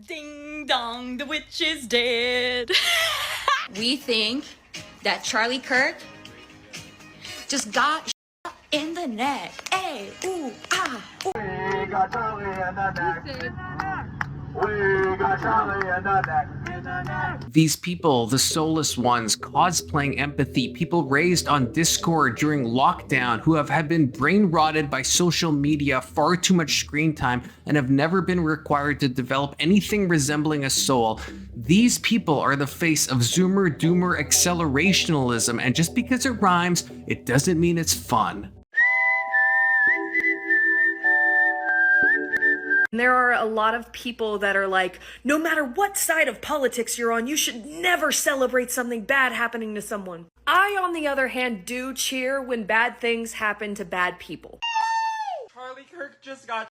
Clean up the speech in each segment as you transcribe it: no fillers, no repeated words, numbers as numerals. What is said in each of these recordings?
Ding dong, the witch is dead. We think that Charlie Kirk just got shot in the neck. Hey, ooh, ah, ooh. We got Charlie in the neck. We got Charlie in the neck. These people, the soulless ones, cosplaying empathy, people raised on Discord during lockdown who have been brain rotted by social media, far too much screen time, and have never been required to develop anything resembling a soul. These people are the face of Zoomer Doomer accelerationalism, and just because it rhymes, it doesn't mean it's fun. There are a lot of people that are like, no matter what side of politics you're on, you should never celebrate something bad happening to someone. I, on the other hand, do cheer when bad things happen to bad people. Charlie Kirk just got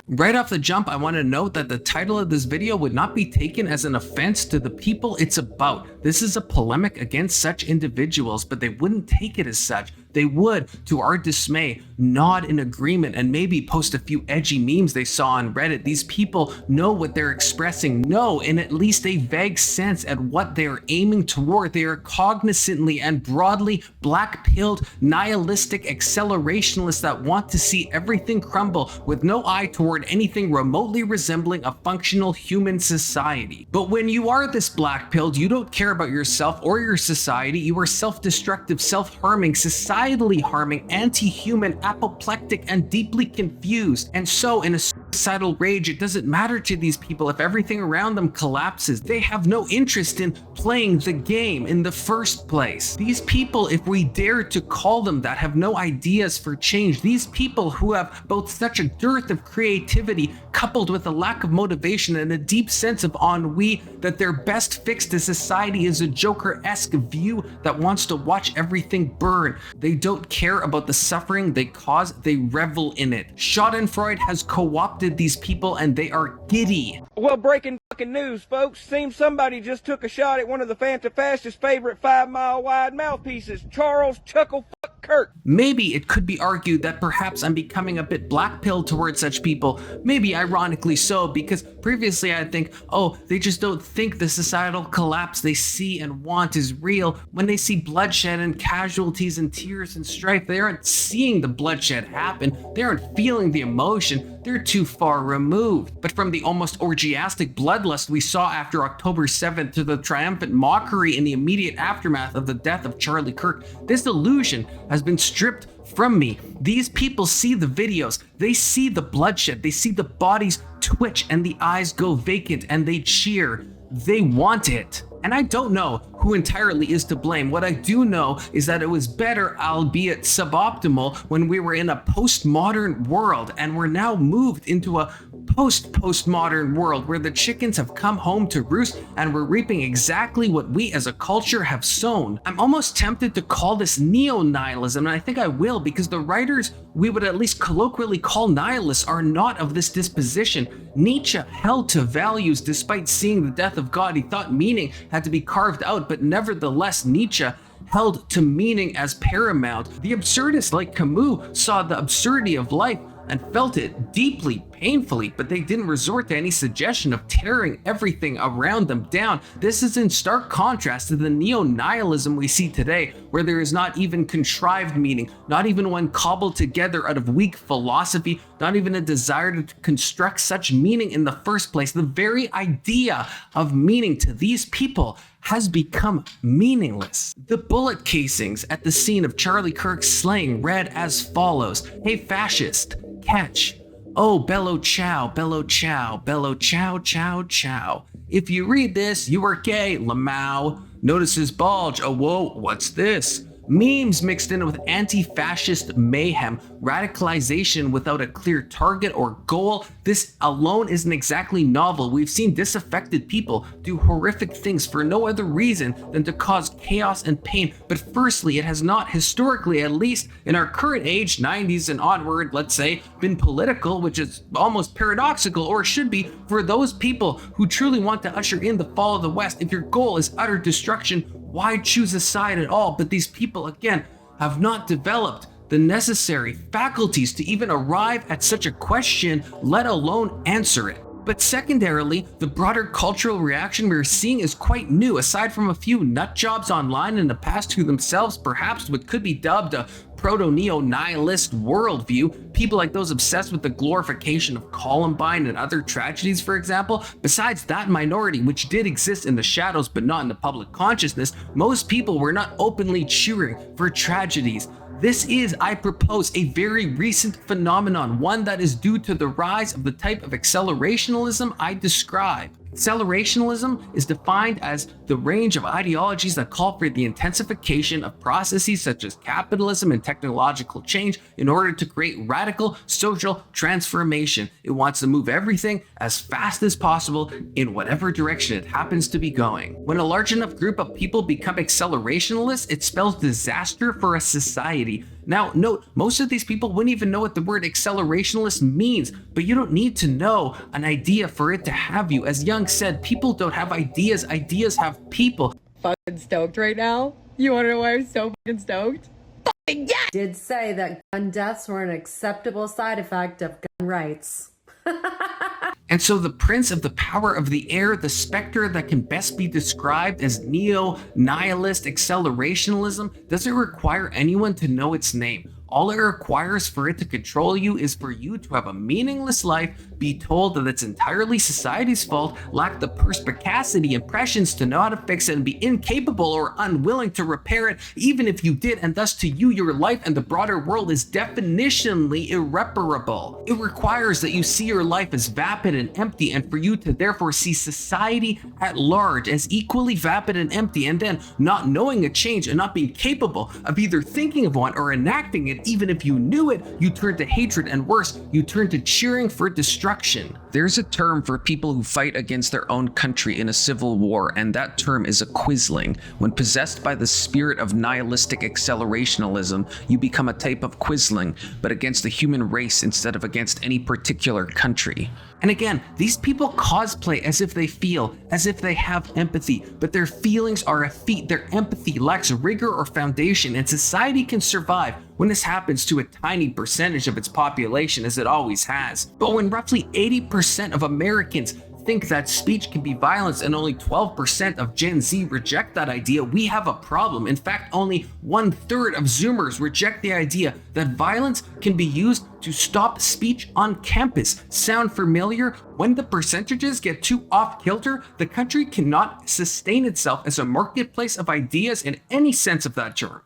Right off the jump, I want to note that the title of this video would not be taken as an offense to the people it's about. This is a polemic against such individuals, but they wouldn't take it as such. They would, to our dismay, nod in agreement and maybe post a few edgy memes they saw on Reddit. These people know what they're expressing, know in at least a vague sense at what they are aiming toward. They are cognizantly and broadly black-pilled, nihilistic accelerationists that want to see everything crumble with no eye toward anything remotely resembling a functional human society. But when you are this black-pilled, you don't care about yourself or your society. You are self-destructive, self-harming, societally harming, anti-human, apoplectic, and deeply confused. And so, in a suicidal rage, it doesn't matter to these people if everything around them collapses. They have no interest in playing the game in the first place. These people, if we dare to call them that, have no ideas for change. These people who have both such a dearth of creativity coupled with a lack of motivation and a deep sense of ennui that their best fix to society is a Joker-esque view that wants to watch everything burn. They don't care about the suffering they cause, they revel in it. Schadenfreude has co-opted these people and they are giddy. Well, breaking fucking news, folks. Seems somebody just took a shot at one of the Fanta-Fascist favorite 5-mile-wide mouthpieces, Charles Chuckle Fuck Kirk. Maybe it could be argued that perhaps I'm becoming a bit black-pilled towards such people. Maybe ironically so, because previously I'd think, oh, they just don't think the societal collapse they see and want is real. When they see bloodshed and casualties and tears and strife, they aren't seeing the bloodshed happen. They aren't feeling the emotion. They're too far removed. But from the almost orgiastic bloodlust we saw after October 7th to the triumphant mockery in the immediate aftermath of the death of Charlie Kirk, this illusion has been stripped from me. These people see the videos, they see the bloodshed, they see the bodies twitch and the eyes go vacant and they cheer. They want it. And I don't know who entirely is to blame. What I do know is that it was better, albeit suboptimal, when we were in a postmodern world, and we're now moved into a postmodern world where the chickens have come home to roost and we're reaping exactly what we as a culture have sown. I'm almost tempted to call this neo-nihilism, and I think I will, because the writers we would at least colloquially call nihilists are not of this disposition. Nietzsche held to values despite seeing the death of God. He thought meaning had to be carved out, but nevertheless Nietzsche held to meaning as paramount. The absurdists like Camus saw the absurdity of life and felt it deeply, painfully, but they didn't resort to any suggestion of tearing everything around them down. This is in stark contrast to the neo-nihilism we see today, where there is not even contrived meaning, not even one cobbled together out of weak philosophy, not even a desire to construct such meaning in the first place. The very idea of meaning to these people has become meaningless. The bullet casings at the scene of Charlie Kirk's slaying read as follows: "Hey fascist, catch. Oh, bellow chow, bellow chow, bellow chow, chow, chow. If you read this, you are gay, Lamau. Notice his bulge. Oh, whoa, what's this? Memes mixed in with anti-fascist mayhem, radicalization without a clear target or goal. This alone isn't exactly novel. We've seen disaffected people do horrific things for no other reason than to cause chaos and pain. But firstly, it has not, historically at least, in our current age, 90s and onward, let's say, been political, which is almost paradoxical, or should be, for those people who truly want to usher in the fall of the West. If your goal is utter destruction, why choose a side at all? But these people, again, have not developed the necessary faculties to even arrive at such a question, let alone answer it. But secondarily, the broader cultural reaction we're seeing is quite new, aside from a few nutjobs online in the past who themselves perhaps what could be dubbed a proto-neo-nihilist worldview, people like those obsessed with the glorification of Columbine and other tragedies, for example. Besides that minority, which did exist in the shadows but not in the public consciousness, most people were not openly cheering for tragedies. This is, I propose, a very recent phenomenon, one that is due to the rise of the type of accelerationalism I describe. Accelerationalism is defined as the range of ideologies that call for the intensification of processes such as capitalism and technological change in order to create radical social transformation. It wants to move everything as fast as possible in whatever direction it happens to be going. When a large enough group of people become accelerationalists, it spells disaster for a society. Now, note, most of these people wouldn't even know what the word accelerationalist means, but you don't need to know an idea for it to have you. As Young said, people don't have ideas, ideas have people. Fucking stoked right now. You wanna know why I'm so fucking stoked? Fucking yeah! Did say that gun deaths were an acceptable side effect of gun rights. And so the prince of the power of the air, the specter that can best be described as neo-nihilist accelerationalism, doesn't require anyone to know its name. All it requires for it to control you is for you to have a meaningless life, be told that it's entirely society's fault, lack the perspicacity and prescience to know how to fix it, and be incapable or unwilling to repair it, even if you did, and thus to you, your life and the broader world is definitionally irreparable. It requires that you see your life as vapid and empty, and for you to therefore see society at large as equally vapid and empty, and then not knowing a change and not being capable of either thinking of one or enacting it. Even if you knew it, you turn to hatred, and worse, you turn to cheering for destruction. There's a term for people who fight against their own country in a civil war, and that term is a quisling. When possessed by the spirit of nihilistic accelerationalism, you become a type of quisling, but against the human race instead of against any particular country. And again, these people cosplay as if they feel, as if they have empathy, but their feelings are effete. Their empathy lacks rigor or foundation, and society can survive when this happens to a tiny percentage of its population, as it always has. But when roughly 80% of Americans think that speech can be violence and only 12% of Gen Z reject that idea, we have a problem. In fact, only 1/3 of Zoomers reject the idea that violence can be used to stop speech on campus. Sound familiar? When the percentages get too off kilter, the country cannot sustain itself as a marketplace of ideas in any sense of that term.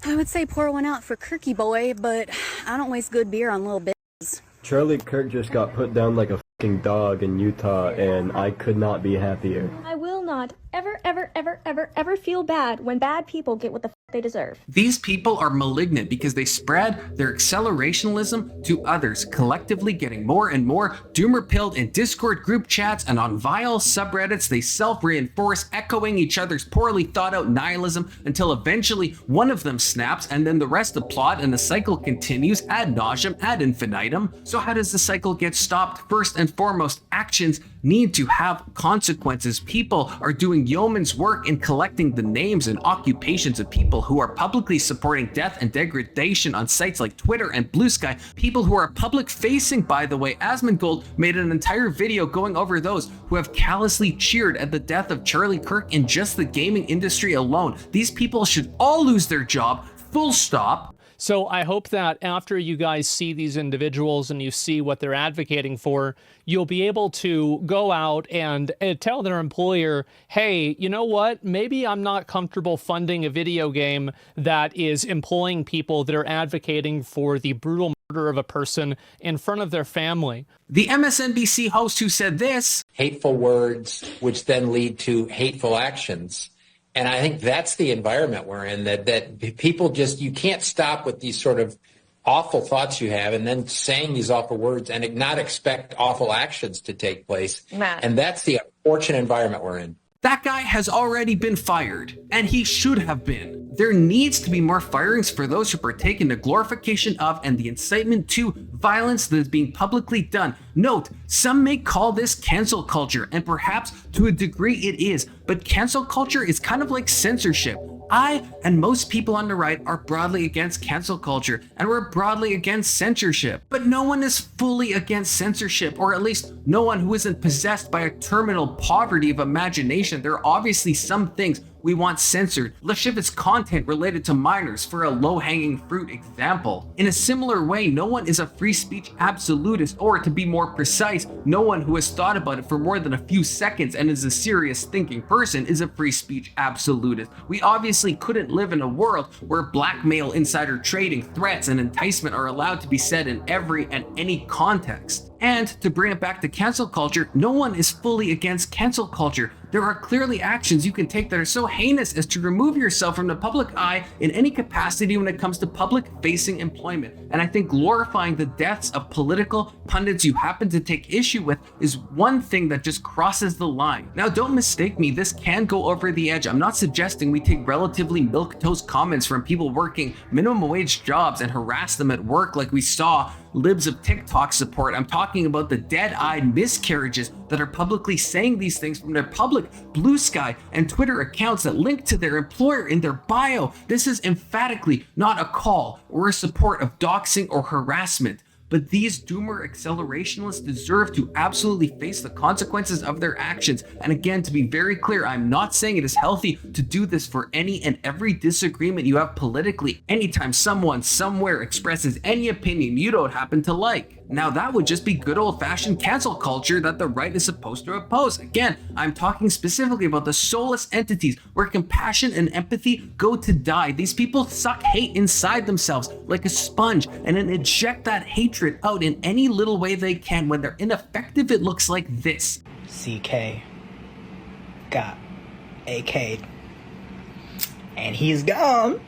I would say pour one out for Kirky boy, but I don't waste good beer on little bitches. Charlie Kirk just got put down like a fucking dog in Utah, and I could not be happier. I will not ever feel bad when bad people get what the they deserve. These people are malignant because they spread their accelerationalism to others, collectively getting more and more doomer-pilled in Discord group chats and on vile subreddits. They self-reinforce, echoing each other's poorly thought-out nihilism until eventually one of them snaps, and then the rest applaud, and the cycle continues ad nauseum, ad infinitum. So how does the cycle get stopped? First and foremost, actions need to have consequences. People are doing yeoman's work in collecting the names and occupations of people who are publicly supporting death and degradation on sites like Twitter and Blue Sky. People who are public facing, by the way. Asmongold made an entire video going over those who have callously cheered at the death of Charlie Kirk in just the gaming industry alone. These people should all lose their job, full stop. So I hope that after you guys see these individuals and you see what they're advocating for, you'll be able to go out and tell their employer, hey, you know what? Maybe I'm not comfortable funding a video game that is employing people that are advocating for the brutal murder of a person in front of their family. The MSNBC host who said this: hateful words, which then lead to hateful actions. And I think that's the environment we're in, that people just, you can't stop with these sort of awful thoughts you have and then saying these awful words and not expect awful actions to take place. Matt. And that's the unfortunate environment we're in. That guy has already been fired, and he should have been. There needs to be more firings for those who partake in the glorification of and the incitement to violence that is being publicly done. Note, some may call this cancel culture, and perhaps to a degree it is, but cancel culture is kind of like censorship. I and most people on the right are broadly against cancel culture, and we're broadly against censorship. But no one is fully against censorship, or at least no one who isn't possessed by a terminal poverty of imagination. There are obviously some things we want censored. Let's shift its content related to minors for a low-hanging fruit example. In a similar way, no one is a free speech absolutist, or to be more precise, no one who has thought about it for more than a few seconds and is a serious thinking person is a free speech absolutist. We obviously couldn't live in a world where blackmail, insider trading, threats, and enticement are allowed to be said in every and any context. And to bring it back to cancel culture, no one is fully against cancel culture. There are clearly actions you can take that are so heinous as to remove yourself from the public eye in any capacity when it comes to public-facing employment. And I think glorifying the deaths of political pundits you happen to take issue with is one thing that just crosses the line. Now, don't mistake me, this can go over the edge. I'm not suggesting we take relatively milquetoast comments from people working minimum wage jobs and harass them at work like we saw libs of TikTok support. I'm talking about the dead-eyed miscarriages that are publicly saying these things from their public blue sky and Twitter accounts that link to their employer in their bio. This is emphatically not a call or a support of doxing or harassment. But these doomer accelerationists deserve to absolutely face the consequences of their actions. And again, to be very clear, I'm not saying it is healthy to do this for any and every disagreement you have politically anytime someone somewhere expresses any opinion you don't happen to like. Now that would just be good old-fashioned cancel culture that the right is supposed to oppose. Again, I'm talking specifically about the soulless entities where compassion and empathy go to die. These people suck hate inside themselves like a sponge and then eject that hatred out in any little way they can. When they're ineffective, it looks like this. CK got AK'd and he's gone.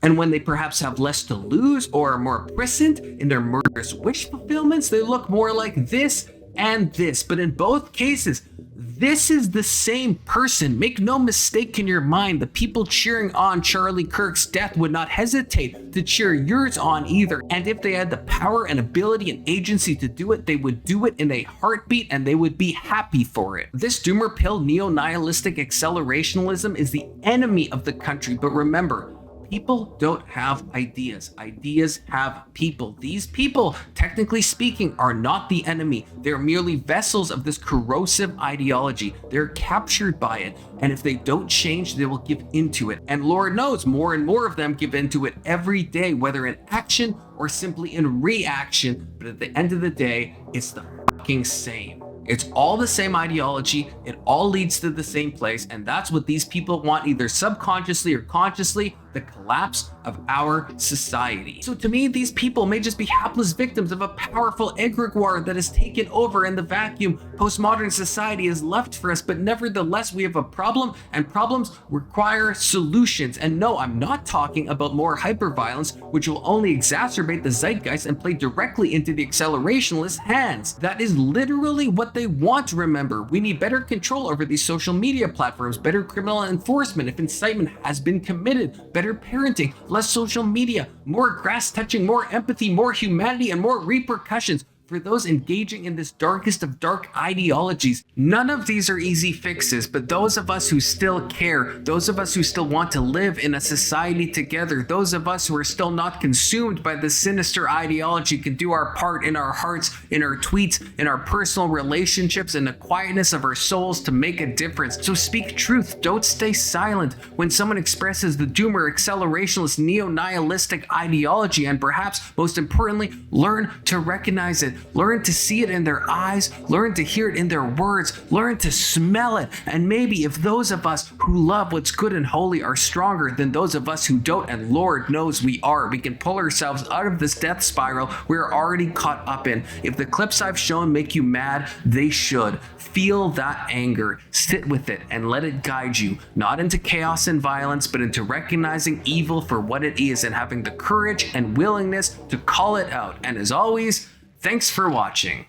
And when they perhaps have less to lose or are more prescient in their murderous wish fulfillments, they look more like this and this. But in both cases, this is the same person. Make no mistake in your mind, the people cheering on Charlie Kirk's death would not hesitate to cheer yours on either. And if they had the power and ability and agency to do it, they would do it in a heartbeat and they would be happy for it. This doomer pill neo-nihilistic accelerationalism is the enemy of the country. But remember, people don't have ideas. Ideas have people. These people, technically speaking, are not the enemy. They're merely vessels of this corrosive ideology. They're captured by it. And if they don't change, they will give into it. And Lord knows, more and more of them give into it every day, whether in action or simply in reaction. But at the end of the day, it's the fucking same. It's all the same ideology, it all leads to the same place, and that's what these people want, either subconsciously or consciously, the collapse of our society. So to me, these people may just be hapless victims of a powerful egregore that has taken over in the vacuum postmodern society has left for us, but nevertheless, we have a problem, and problems require solutions. And no, I'm not talking about more hyperviolence, which will only exacerbate the zeitgeist and play directly into the accelerationists' hands. That is literally what they want. Remember, we need better control over these social media platforms, better criminal enforcement if incitement has been committed, better parenting, less social media, more grass touching, more empathy, more humanity, and more repercussions for those engaging in this darkest of dark ideologies. None of these are easy fixes, but those of us who still care, those of us who still want to live in a society together, those of us who are still not consumed by this sinister ideology can do our part in our hearts, in our tweets, in our personal relationships, in the quietness of our souls to make a difference. So speak truth, don't stay silent when someone expresses the doomer accelerationist neo-nihilistic ideology, and perhaps most importantly, learn to recognize it. Learn to see it in their eyes, learn to hear it in their words, learn to smell it. And maybe if those of us who love what's good and holy are stronger than those of us who don't, and Lord knows we are, we can pull ourselves out of this death spiral we're already caught up in. If the clips I've shown make you mad, they should. Feel that anger, sit with it, and let it guide you, not into chaos and violence, but into recognizing evil for what it is and having the courage and willingness to call it out. And as always, thanks for watching.